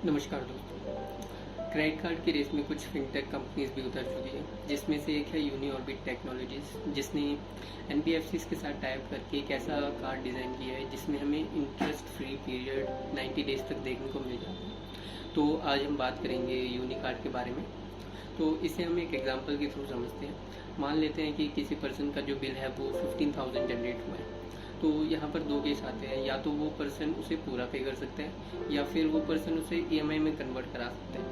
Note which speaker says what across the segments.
Speaker 1: नमस्कार दोस्तों। Credit card की रेस में कुछ फिनटेक कंपनीज भी उतर चुकी है, जिसमें से एक है यूनिऑर्बिट टेक्नोलॉजीज, जिसने एनबीएफसीज के साथ टाइप करके एक ऐसा कार्ड डिज़ाइन किया है जिसमें हमें इंटरेस्ट फ्री पीरियड 90 डेज तक देखने को मिल जाता है। तो आज हम बात करेंगे यूनी कार्ड के बारे में। तो इसे हम एक एग्जांपल के थ्रू समझते हैं। मान लेते हैं कि किसी पर्सन का जो बिल है वो 15,000 जनरेट हुआ है। तो यहाँ पर दो केस आते हैं, या तो वो पर्सन उसे पूरा पे कर सकता है या फिर वो पर्सन उसे ईएमआई में कन्वर्ट करा सकता है।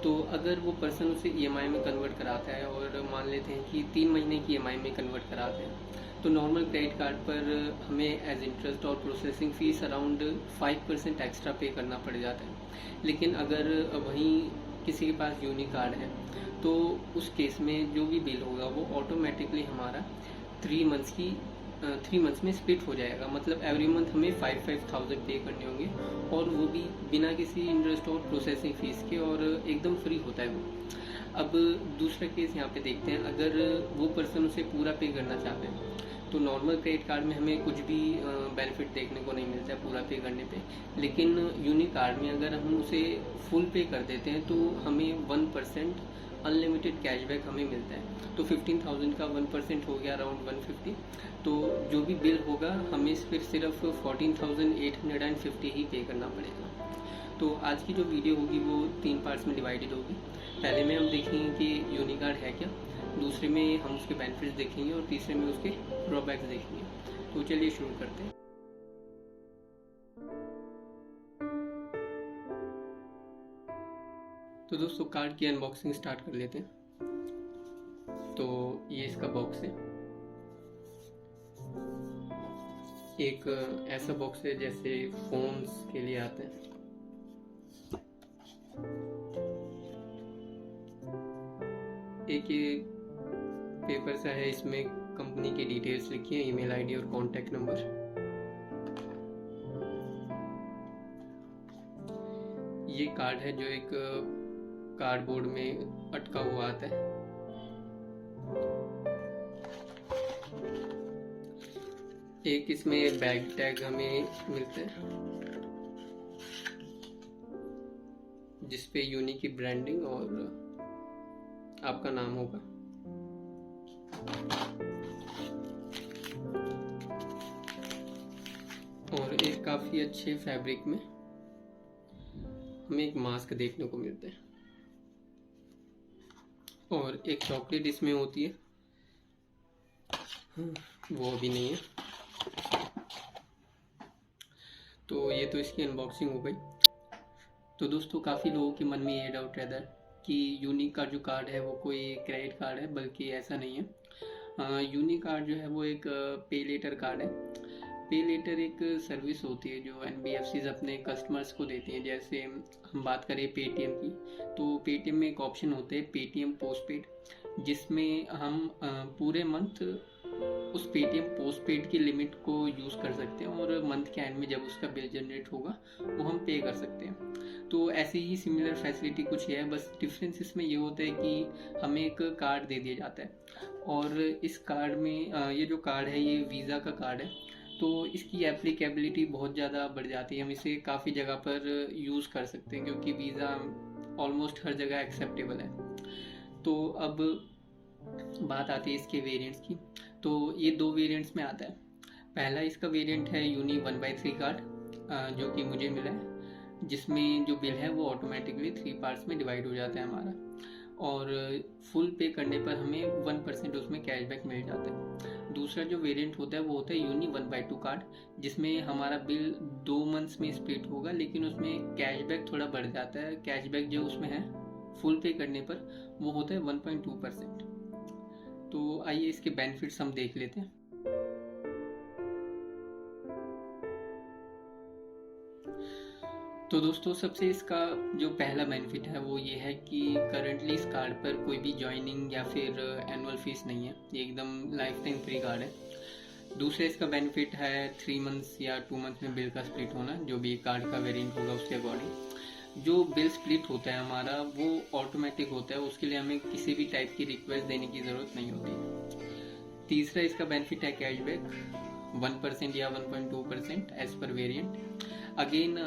Speaker 1: तो अगर वो पर्सन उसे ईएमआई में कन्वर्ट कराता है और मान लेते हैं कि 3 महीने की ईएमआई में कन्वर्ट कराते हैं, तो नॉर्मल क्रेडिट कार्ड पर हमें एज इंटरेस्ट और प्रोसेसिंग फीस अराउंड 5% एक्स्ट्रा पे करना पड़ जाता है। लेकिन अगर वहीं किसी के पास यूनी कार्ड है तो उस केस में जो भी बिल होगा वो ऑटोमेटिकली हमारा 3 मंथ्स में स्प्लिट हो जाएगा। मतलब एवरी मंथ हमें 5,000 पे करने होंगे, और वो भी बिना किसी इंटरेस्ट और प्रोसेसिंग फीस के, और एकदम फ्री होता है वो। अब दूसरा केस यहाँ पे देखते हैं। अगर वो पर्सन उसे पूरा पे करना चाहते हैं तो नॉर्मल क्रेडिट कार्ड में हमें कुछ भी बेनिफिट देखने को नहीं मिलता है पूरा पे करने पे, लेकिन यूनी कार्ड में अगर हम उसे फुल पे कर देते हैं तो हमें 1% अनलिमिटेड कैशबैक हमें मिलता है। तो 15,000 का 1% हो गया अराउंड 150। तो जो भी बिल होगा हमें फिर सिर्फ 14,850 ही पे करना पड़ेगा। तो आज की जो वीडियो होगी वो 3 पार्ट्स में डिवाइडेड होगी। पहले में हम देखेंगे कि यूनी कार्ड है क्या, दूसरे में हम उसके बेनिफिट्स देखेंगे, और तीसरे में उसके ड्रॉबैक्स देखेंगे। तो चलिए शुरू करते हैं। तो दोस्तों, कार्ड की अनबॉक्सिंग स्टार्ट कर लेते हैं। तो ये इसका बॉक्स है। एक ऐसा बॉक्स है जैसे फोन्स के लिए आते हैं। एक ये पेपर सा है, इसमें कंपनी की डिटेल्स लिखी है, ईमेल आईडी और कॉन्टैक्ट नंबर। ये कार्ड है जो एक कार्डबोर्ड में अटका हुआ आता है। एक इसमें बैग टैग हमें मिलता है जिसपे यूनी की ब्रांडिंग और आपका नाम होगा। और एक काफी अच्छे फैब्रिक में हमें एक मास्क देखने को मिलता है, और एक चॉकलेट इसमें होती है, वो भी नहीं है। तो ये तो इसकी अनबॉक्सिंग हो गई। तो दोस्तों, काफ़ी लोगों के मन में ये डाउट रहता है कि यूनी का जो कार्ड है वो कोई क्रेडिट कार्ड है, बल्कि ऐसा नहीं है। यूनी कार्ड जो है वो एक पे लेटर कार्ड है। पे लेटर एक सर्विस होती है जो एनबीएफसीज अपने कस्टमर्स को देती हैं। जैसे हम बात करें पेटीएम की, तो पेटीएम में एक ऑप्शन होता है पेटीएम पोस्टपेड, जिसमें हम पूरे मंथ उस पेटीएम पोस्टपेड की लिमिट को यूज़ कर सकते हैं, और मंथ के एंड में जब उसका बिल जनरेट होगा वो हम पे कर सकते हैं। तो ऐसे ही सिमिलर फैसिलिटी कुछ है, बस डिफरेंस इसमें ये होता है कि हमें एक कार्ड दे दिया जाता है, और इस कार्ड में ये जो कार्ड है ये वीज़ा का कार्ड है। तो इसकी एप्लीकेबिलिटी बहुत ज़्यादा बढ़ जाती है, हम इसे काफ़ी जगह पर यूज़ कर सकते हैं क्योंकि वीज़ा ऑलमोस्ट हर जगह एक्सेप्टेबल है। तो अब बात आती है इसके वेरिएंट्स की। तो ये 2 वेरिएंट्स में आता है। पहला इसका वेरिएंट है यूनी 1/3 कार्ड, जो कि मुझे मिला है, जिसमें जो बिल है वो ऑटोमेटिकली 3 पार्ट्स में डिवाइड हो जाता है हमारा, और फुल पे करने पर हमें 1% उसमें कैशबैक मिल जाता है। दूसरा जो वेरिएंट होता है वो होता है यूनी 1/2 कार्ड, जिसमें हमारा बिल 2 मंथ्स में स्प्लिट होगा, लेकिन उसमें कैशबैक थोड़ा बढ़ जाता है। कैशबैक जो उसमें है फुल पे करने पर वो होता है 1.2%। तो आइए इसके बेनिफिट्स हम देख लेते हैं। तो दोस्तों, सबसे इसका जो पहला बेनिफिट है वो ये है कि करंटली इस कार्ड पर कोई भी ज्वाइनिंग या फिर एनुअल फीस नहीं है, ये एकदम लाइफ टाइम फ्री कार्ड है। दूसरा इसका बेनिफिट है 3 मंथ्स या 2 मंथ में बिल का स्प्लिट होना, जो भी कार्ड का वेरिएंट होगा उसके अकॉर्डिंग। जो बिल स्प्लिट होता है हमारा वो ऑटोमेटिक होता है, उसके लिए हमें किसी भी टाइप की रिक्वेस्ट देने की ज़रूरत नहीं होती। तीसरा इसका बेनिफिट है कैशबैक 1% या 1.2% एज पर वेरिएंट। अगेन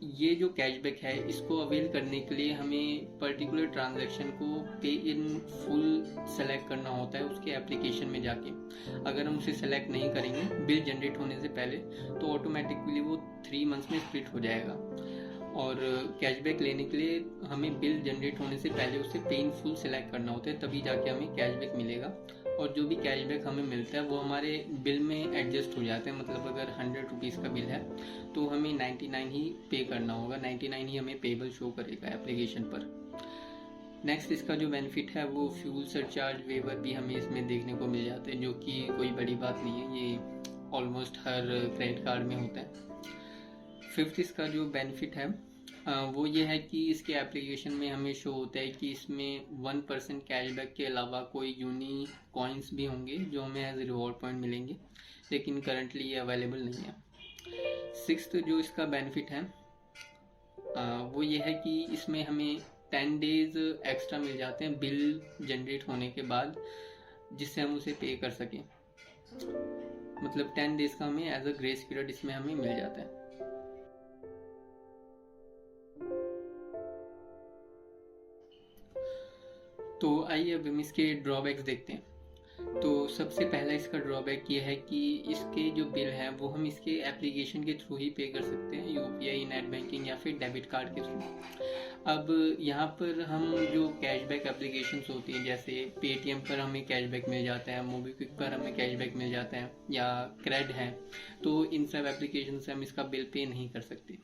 Speaker 1: ये जो कैशबैक है इसको अवेल करने के लिए हमें पर्टिकुलर ट्रांजैक्शन को पे इन फुल सेलेक्ट करना होता है उसके एप्लीकेशन में जाके। अगर हम उसे सेलेक्ट नहीं करेंगे बिल जनरेट होने से पहले तो ऑटोमेटिकली वो 3 मंथ्स में स्प्लिट हो जाएगा। और कैशबैक लेने के लिए हमें बिल जनरेट होने से पहले उसे पे इन फुल सेलेक्ट करना होता है, तभी जाके हमें कैशबैक मिलेगा। और जो भी कैशबैक हमें मिलता है वो हमारे बिल में एडजस्ट हो जाता है। मतलब अगर 100 रुपीज़ का बिल है तो हमें 99 ही पे करना होगा, 99 ही हमें पेबल शो करेगा एप्लीकेशन पर। नेक्स्ट इसका जो बेनिफिट है वो फ्यूल सरचार्ज वेवर भी हमें इसमें देखने को मिल जाते हैं, जो कि कोई बड़ी बात नहीं है, ये ऑलमोस्ट हर क्रेडिट कार्ड में होता है। फिफ्थ इसका जो बेनिफिट है वो ये है कि इसके एप्लीकेशन में हमें शो होता है कि इसमें 1% कैशबैक के अलावा कोई यूनिक कॉइन्स भी होंगे जो हमें एज रिवॉर्ड पॉइंट मिलेंगे, लेकिन करंटली ये अवेलेबल नहीं है। सिक्स्थ जो इसका बेनिफिट है वो ये है कि इसमें हमें 10 डेज एक्स्ट्रा मिल जाते हैं बिल जनरेट होने के बाद, जिससे हम उसे पे कर सकें। मतलब 10 डेज का हमें एज अ ग्रेस पीरियड इसमें हमें मिल जाता है। तो आइए अब हम इसके ड्रॉबैक्स देखते हैं। तो सबसे पहला इसका ड्रॉबैक ये है कि इसके जो बिल हैं वो हम इसके एप्लीकेशन के थ्रू ही पे कर सकते हैं, यूपीआई, नेट बैंकिंग या फिर डेबिट कार्ड के थ्रू। अब यहाँ पर हम जो कैशबैक एप्लीकेशंस होती हैं, जैसे पेटीएम पर हमें कैशबैक मिल जाता है, मोबीक्विक पर हमें कैशबैक मिल जाता है, या क्रेड है, तो इन सब एप्लीकेशन से हम इसका बिल पे नहीं कर सकते।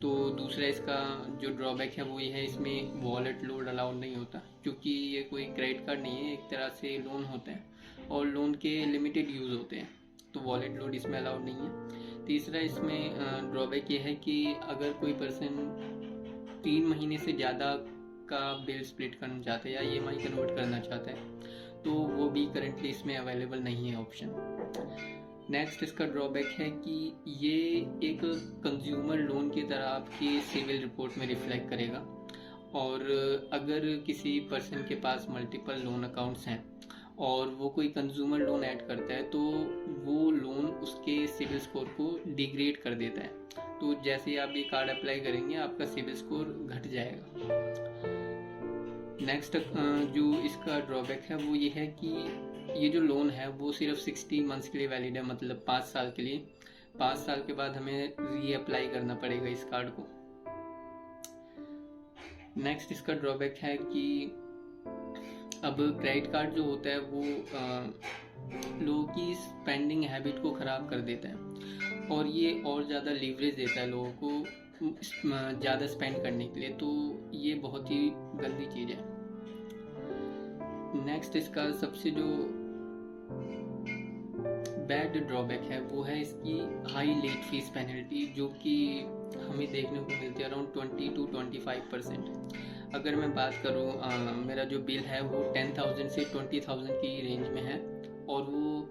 Speaker 1: तो दूसरा इसका जो ड्रॉबैक है वो ये है, इसमें वॉलेट लोड अलाउड नहीं होता, क्योंकि ये कोई क्रेडिट कार्ड नहीं है, एक तरह से लोन होता है और लोन के लिमिटेड यूज़ होते हैं, तो वॉलेट लोड इसमें अलाउड नहीं है। तीसरा इसमें ड्रॉबैक ये है कि अगर कोई पर्सन 3 महीने से ज़्यादा का बिल स्प्लिट करना चाहता है या ईएमआई कन्वर्ट करना चाहता है तो वो भी करंटली इसमें अवेलेबल नहीं है ऑप्शन। नेक्स्ट इसका ड्रॉबैक है कि ये एक कंज्यूमर लोन की तरह आपकी सिविल रिपोर्ट में रिफ्लेक्ट करेगा, और अगर किसी पर्सन के पास मल्टीपल लोन अकाउंट्स हैं और वो कोई कंज्यूमर लोन ऐड करता है तो वो लोन उसके सिविल स्कोर को डिग्रेड कर देता है। तो जैसे ही आप ये कार्ड अप्लाई करेंगे आपका सिविल स्कोर घट जाएगा। नेक्स्ट जो इसका ड्रॉबैक है वो ये है कि ये जो लोन है वो सिर्फ 60 मंथ्स के लिए वैलिड है, मतलब 5 साल के लिए। 5 साल के बाद हमें रीअप्लाई करना पड़ेगा इस कार्ड को। नेक्स्ट इसका ड्रॉबैक है कि अब क्रेडिट कार्ड जो होता है वो लोगों की स्पेंडिंग हैबिट को ख़राब कर देता है और ये और ज़्यादा लीवरेज देता है लोगों को ज़्यादा स्पेंड करने के लिए, तो ये बहुत ही गंदी चीज़ है। नेक्स्ट इसका सबसे जो बैड ड्रॉबैक है वो है इसकी हाई लेट फीस पेनल्टी, जो कि हमें देखने को मिलती है अराउंड 20 to 25%। अगर मैं बात करूँ मेरा जो बिल है वो 10,000 से 20,000 की रेंज में है और वो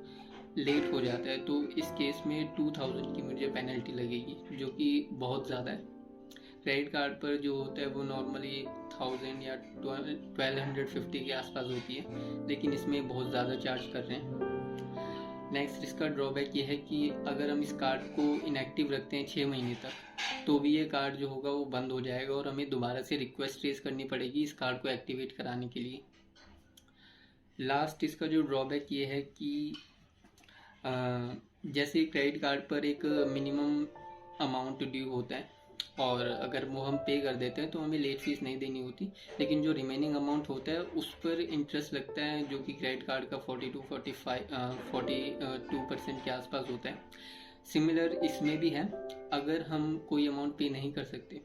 Speaker 1: लेट हो जाता है, तो इस केस में 2,000 की मुझे पेनल्टी लगेगी, जो कि बहुत ज़्यादा है। क्रेडिट कार्ड पर जो होता है वो नॉर्मली 1000 या 1250 के आसपास होती है, लेकिन इसमें बहुत ज़्यादा चार्ज कर रहे हैं। नेक्स्ट इसका ड्रॉबैक ये है कि अगर हम इस कार्ड को इनएक्टिव रखते हैं 6 महीने तक तो भी ये कार्ड जो होगा वो बंद हो जाएगा और हमें दोबारा से रिक्वेस्ट रेज करनी पड़ेगी इस कार्ड को एक्टिवेट कराने के लिए। लास्ट इसका जो ड्रॉबैक ये है कि जैसे क्रेडिट कार्ड पर एक मिनिमम अमाउंट ड्यू होता है और अगर वो हम पे कर देते हैं तो हमें लेट फीस नहीं देनी होती, लेकिन जो रिमेनिंग अमाउंट होता है उस पर इंटरेस्ट लगता है, जो कि क्रेडिट कार्ड का 42% के आसपास होता है। सिमिलर इसमें भी है, अगर हम कोई अमाउंट पे नहीं कर सकते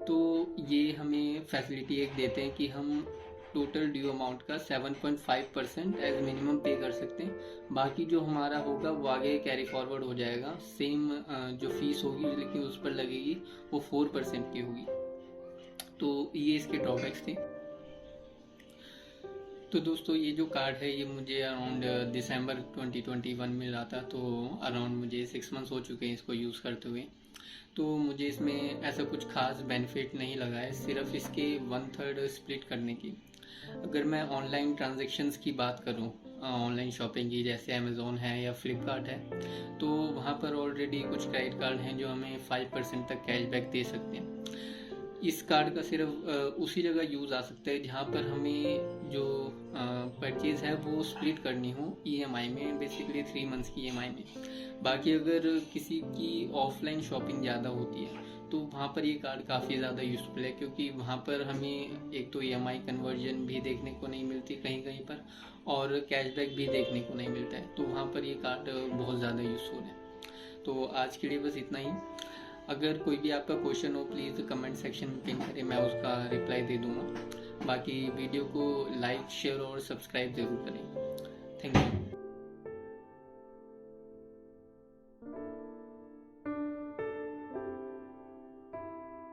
Speaker 1: तो ये हमें फैसिलिटी एक देते हैं कि हम टोटल ड्यू अमाउंट का 7.5% एज मिनिमम पे कर सकते हैं। बाकी जो हमारा होगा वो आगे कैरी फॉरवर्ड हो जाएगा, सेम जो फीस होगी लेकिन उस पर लगेगी वो 4% की होगी। तो ये इसके ड्रॉबैक्स थे। तो दोस्तों ये जो कार्ड है ये मुझे अराउंड दिसंबर 2021 में मिला था, तो अराउंड मुझे 6 मंथ्स हो चुके हैं इसको यूज़ करते हुए। तो मुझे इसमें ऐसा कुछ खास बेनिफिट नहीं लगा है, सिर्फ इसके 1/3 स्प्लिट करने की। अगर मैं ऑनलाइन ट्रांजैक्शंस की बात करूं ऑनलाइन शॉपिंग की, जैसे अमेज़ोन है या फ्लिपकार्ट है, तो वहाँ पर ऑलरेडी कुछ क्रेडिट कार्ड हैं जो हमें 5% तक कैशबैक दे सकते हैं। इस कार्ड का सिर्फ उसी जगह यूज़ आ सकता है जहाँ पर हमें जो परचेज़ है वो स्प्लिट करनी हो ईएमआई में, बेसिकली 3 मंथ्स की ईएमआई में। बाकी अगर किसी की ऑफलाइन शॉपिंग ज़्यादा होती है तो वहाँ पर ये कार्ड काफ़ी ज़्यादा यूज़फुल है, क्योंकि वहाँ पर हमें एक तो ईएमआई कन्वर्जन भी देखने को नहीं मिलती कहीं कहीं पर, और कैशबैक भी देखने को नहीं मिलता है, तो वहाँ पर ये कार्ड बहुत ज़्यादा यूज़फुल है। तो आज के लिए बस इतना ही। अगर कोई भी आपका क्वेश्चन हो प्लीज़ कमेंट सेक्शन में पिन करें, मैं उसका रिप्लाई दे दूँगा। बाकी वीडियो को लाइक शेयर और सब्सक्राइब ज़रूर करें। Thank you.